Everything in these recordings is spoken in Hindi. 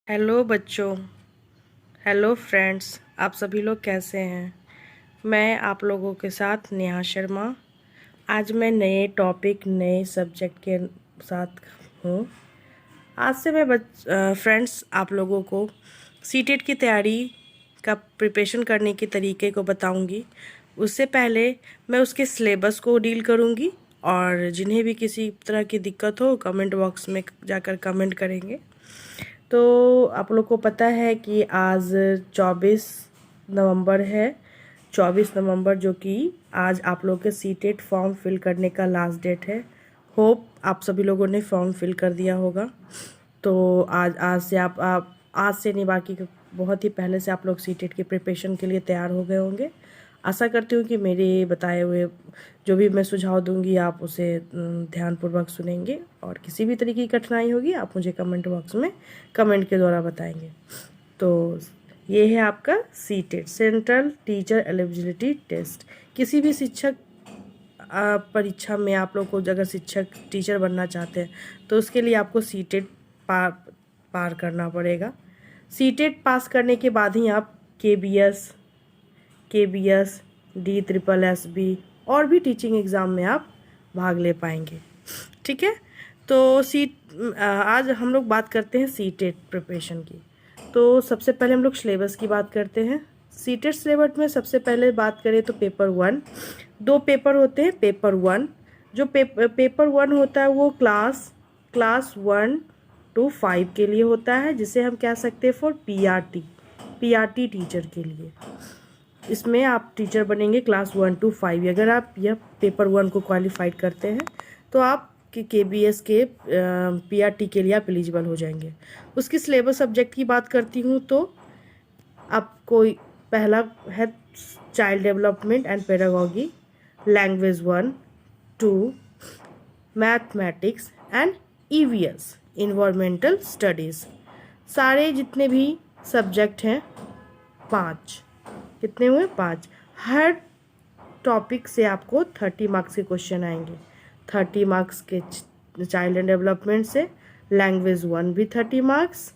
हेलो बच्चों। हेलो फ्रेंड्स, आप सभी लोग कैसे हैं। मैं आप लोगों के साथ नेहा शर्मा। आज मैं नए टॉपिक नए सब्जेक्ट के साथ हूँ। आज से मैं फ्रेंड्स आप लोगों को सीटेट की तैयारी का प्रिपरेशन करने के तरीके को बताऊंगी। उससे पहले मैं उसके सिलेबस को डील करूंगी और जिन्हें भी किसी तरह की दिक्कत हो कमेंट बॉक्स में जाकर कमेंट करेंगे। तो आप लोग को पता है कि आज 24 नवंबर है। 24 नवंबर जो कि आज आप लोग के सीटेट फॉर्म फिल करने का लास्ट डेट है। होप आप सभी लोगों ने फॉर्म फिल कर दिया होगा। तो आज से आप आज से नहीं, बाकी बहुत ही पहले से आप लोग सीटेट की प्रिपरेशन के लिए तैयार हो गए होंगे। आशा करती हूँ कि मेरे बताए हुए जो भी मैं सुझाव दूंगी आप उसे ध्यानपूर्वक सुनेंगे, और किसी भी तरीके की कठिनाई होगी आप मुझे कमेंट बॉक्स में कमेंट के द्वारा बताएंगे। तो ये है आपका CTET, central teacher eligibility test. किसी भी शिक्षक परीक्षा में आप लोग को अगर शिक्षक टीचर बनना चाहते हैं तो उसके लिए आपको सीटेट पार करना पड़ेगा। सीटेट पास करने के बाद ही आप केबीएस, DSSS और भी टीचिंग एग्ज़ाम में आप भाग ले पाएंगे। ठीक है। तो आज हम लोग बात करते हैं सीटेट प्रिपरेशन की। तो सबसे पहले हम लोग सिलेबस की बात करते हैं। सीटेट सिलेबस में सबसे पहले बात करें तो पेपर 1, 2 पेपर होते हैं। पेपर 1 जो पेपर 1 होता है वो क्लास 1 to 5 के लिए होता है, जिसे हम कह सकते हैं फॉर पीआरटी टीचर के लिए। इसमें आप टीचर बनेंगे क्लास 1 to 5। अगर आप यह पेपर 1 को क्वालिफाइड करते हैं तो आप केबीएस के पीआरटी के लिए आप एलिजिबल हो जाएंगे। उसकी सिलेबस सब्जेक्ट की बात करती हूँ तो आपको पहला है child development and pedagogy, language 1, 2, mathematics and EVS, environmental studies. सारे जितने भी सब्जेक्ट हैं 5, कितने हुए 5। हर टॉपिक से आपको 30 मार्क्स के क्वेश्चन आएंगे। 30 मार्क्स के चाइल्ड एंड डेवलपमेंट से, लैंग्वेज 1 भी 30 मार्क्स,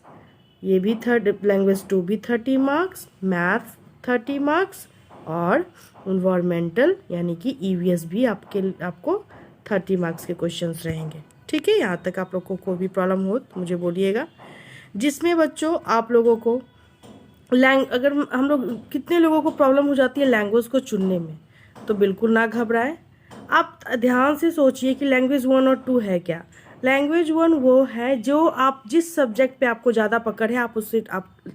ये भी लैंग्वेज 2 भी 30 मार्क्स, मैथ 30 मार्क्स और इन्वायरमेंटल यानी कि ईवीएस भी आपको 30 मार्क्स के क्वेश्चंस रहेंगे। ठीक है। यहाँ तक आप लोगों को कोई भी प्रॉब्लम हो तो मुझे बोलिएगा। जिसमें बच्चों आप लोगों को अगर हम लोग कितने लोगों को प्रॉब्लम हो जाती है लैंग्वेज को चुनने में, तो बिल्कुल ना घबराएं। आप ध्यान से सोचिए कि लैंग्वेज 1 और 2 है क्या। लैंग्वेज 1 वो है जो आप जिस सब्जेक्ट पे आपको ज़्यादा पकड़ है आप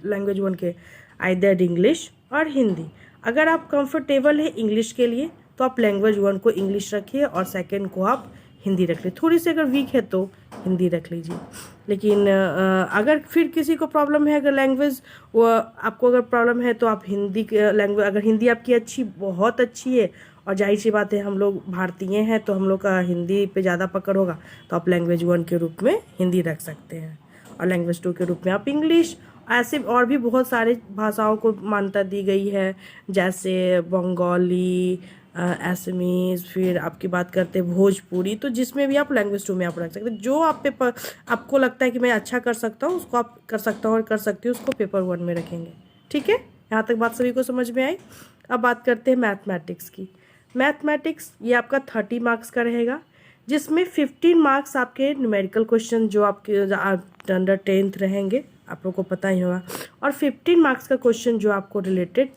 लैंग्वेज 1 के आइदर इंग्लिश और हिंदी। अगर आप कंफर्टेबल है इंग्लिश के लिए तो आप लैंग्वेज 1 को इंग्लिश रखिए और सेकेंड को आप हिंदी रख लीजिए। थोड़ी सी अगर वीक है तो हिंदी रख लीजिए। लेकिन अगर फिर किसी को प्रॉब्लम है, अगर लैंग्वेज वो आपको अगर प्रॉब्लम है तो आप हिंदी लैंग्वेज, अगर हिंदी आपकी बहुत अच्छी है और जाहिर सी बात है हम लोग भारतीय हैं तो हम लोग का हिंदी पे ज़्यादा पकड़ होगा, तो आप लैंग्वेज 1 के रूप में हिंदी रख सकते हैं और लैंग्वेज 2 के रूप में आप इंग्लिश। ऐसे और भी बहुत सारे भाषाओं को मान्यता दी गई है, जैसे बंगाली, असमीज, फिर आपकी बात करते हैं भोजपुरी। तो जिसमें भी आप लैंग्वेज 2 में आप रख सकते हैं। जो आपको लगता है कि मैं अच्छा कर सकता हूँ उसको आप कर सकता हूँ और कर सकती हूँ उसको पेपर 1 में रखेंगे। ठीक है। यहाँ तक बात सभी को समझ में आई। अब बात करते हैं मैथमेटिक्स की। मैथमेटिक्स ये आपका 30 मार्क्स का रहेगा, जिसमें 15 मार्क्स आपके न्यूमेरिकल क्वेश्चन जो आपके अंडर 10th रहेंगे, आप लोगों को पता ही होगा, और 15 मार्क्स का क्वेश्चन जो आपको रिलेटेड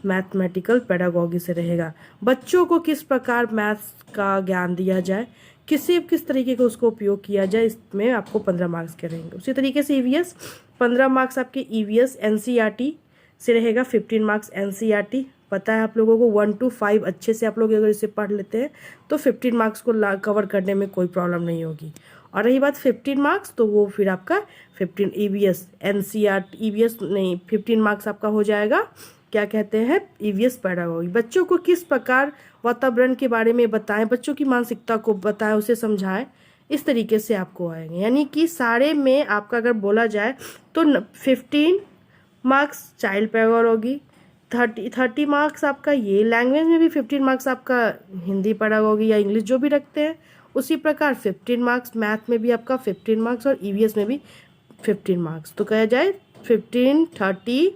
मैथमेटिकल पेडागोगी से रहेगा। बच्चों को किस प्रकार मैथ्स का ज्ञान दिया जाए, किस तरीके का उसको उपयोग किया जाए, इसमें आपको 15 मार्क्स के रहेंगे। उसी तरीके से ईवीएस 15 मार्क्स आपके ईवीएस एनसीईआरटी से रहेगा, 15 मार्क्स एनसीईआरटी। पता है आप लोगों को 1 to 5 अच्छे से आप लोग अगर इसे पढ़ लेते हैं तो 15 मार्क्स को कवर करने में कोई प्रॉब्लम नहीं होगी। और रही बात 15 मार्क्स, तो वो फिर आपका 15 ईवीएस एनसीईआरटी, ईवीएस नहीं, 15 मार्क्स आपका हो जाएगा क्या कहते हैं ईवीएस पेडागोगी। बच्चों को किस प्रकार वातावरण के बारे में बताएं, बच्चों की मानसिकता को बताएं, उसे समझाएं, इस तरीके से आपको आएंगे। यानी कि सारे में आपका अगर बोला जाए तो 15 मार्क्स चाइल्ड पेडागोगी, 30 मार्क्स आपका ये लैंग्वेज में भी, 15 मार्क्स आपका हिंदी पेडागोगी या इंग्लिश जो भी रखते हैं उसी प्रकार 15 मार्क्स मैथ में भी आपका 15 मार्क्स और ईवीएस में भी 15 मार्क्स। तो कहा जाए 15, 30,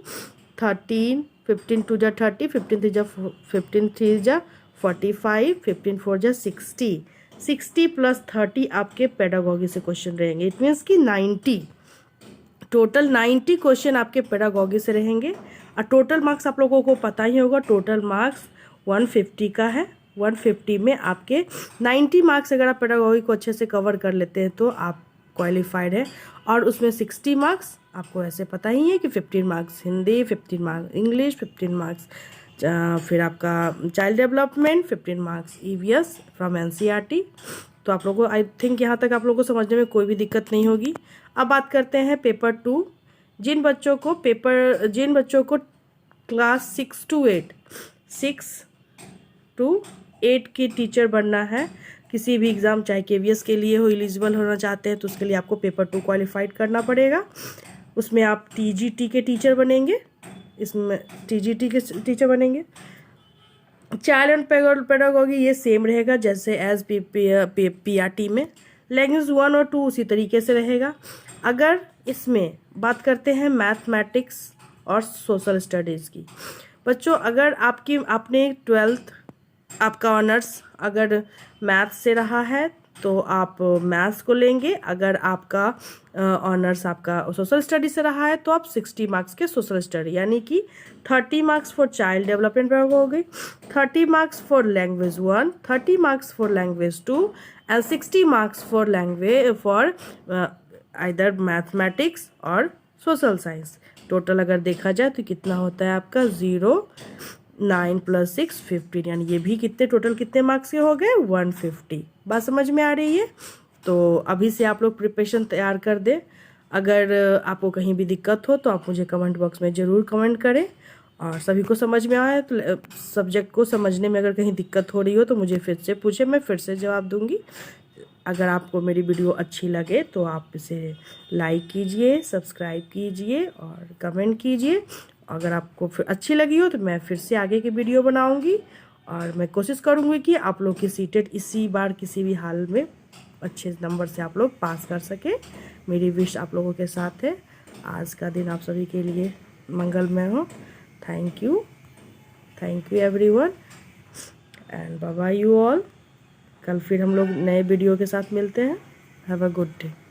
13, 15 2 जा 30, 15 3 जा 15 3 जा 45, 15 4 जा 60, 60 प्लस 30 आपके पेडागोगी से क्वेश्चन रहेंगे। इट मीन्स कि 90, टोटल 90 क्वेश्चन आपके पेडागोगी से रहेंगे। और टोटल मार्क्स आप लोगों को पता ही होगा, टोटल मार्क्स 150 का है। 150 में आपके 90 मार्क्स अगर आप पेडागोगी को अच्छे से कवर कर लेते हैं तो आप क्वालिफाइड है। और उसमें 60 मार्क्स आपको ऐसे पता ही है कि 15 marks Hindi, 15 marks English, 15 marks फिर आपका child development, 15 marks EVS from NCERT. तो आप लोगों को आई थिंक यहाँ तक आप लोगों को समझने में कोई भी दिक्कत नहीं होगी। अब बात करते हैं पेपर 2। जिन बच्चों को क्लास 6 to 8 की टीचर बनना है, किसी भी एग्ज़ाम चाहे केवीएस के लिए हो, एलिजिबल होना चाहते हैं तो उसके लिए आपको पेपर 2 क्वालिफाइड करना पड़ेगा। उसमें आप टीजीटी के टीचर बनेंगे, इसमें टीजीटी के टीचर बनेंगे। चाइल्ड एंड पेडागोगी ये सेम रहेगा जैसे एज पीआरटी में। लैंग्वेज 1 और 2 उसी तरीके से रहेगा। अगर इसमें बात करते हैं मैथमेटिक्स और सोशल स्टडीज़ की, बच्चों अगर आपने 12th आपका ऑनर्स अगर मैथ से रहा है तो आप मैथ्स को लेंगे। अगर आपका ऑनर्स आपका सोशल स्टडी से रहा है तो आप 60 मार्क्स के सोशल स्टडी, यानी कि 30 मार्क्स फॉर चाइल्ड डेवलपमेंट हो गई, 30 marks for language 1, 30 marks for language 2 and 60 marks for either mathematics और सोशल साइंस। टोटल अगर देखा जाए तो कितना होता है आपका 0, 9 + 6 15, यानी ये भी टोटल कितने मार्क्स के हो गए 150। बात समझ में आ रही है? तो अभी से आप लोग प्रिपरेशन तैयार कर दें। अगर आपको कहीं भी दिक्कत हो तो आप मुझे कमेंट बॉक्स में ज़रूर कमेंट करें। और सभी को समझ में आया तो सब्जेक्ट को समझने में अगर कहीं दिक्कत हो रही हो तो मुझे फिर से पूछे, मैं फिर से जवाब दूंगी। अगर आपको मेरी वीडियो अच्छी लगे तो आप इसे लाइक कीजिए, सब्सक्राइब कीजिए और कमेंट कीजिए। अगर आपको फिर अच्छी लगी हो तो मैं फिर से आगे की वीडियो बनाऊंगी और मैं कोशिश करूंगी कि आप लोग की सीटेट इसी बार किसी भी हाल में अच्छे नंबर से आप लोग पास कर सके। मेरी विश आप लोगों के साथ है। आज का दिन आप सभी के लिए मंगलमय हो। Thank you everyone and bye bye you all. कल फिर हम लोग नए वीडियो के साथ मिलते हैं। Have a good day.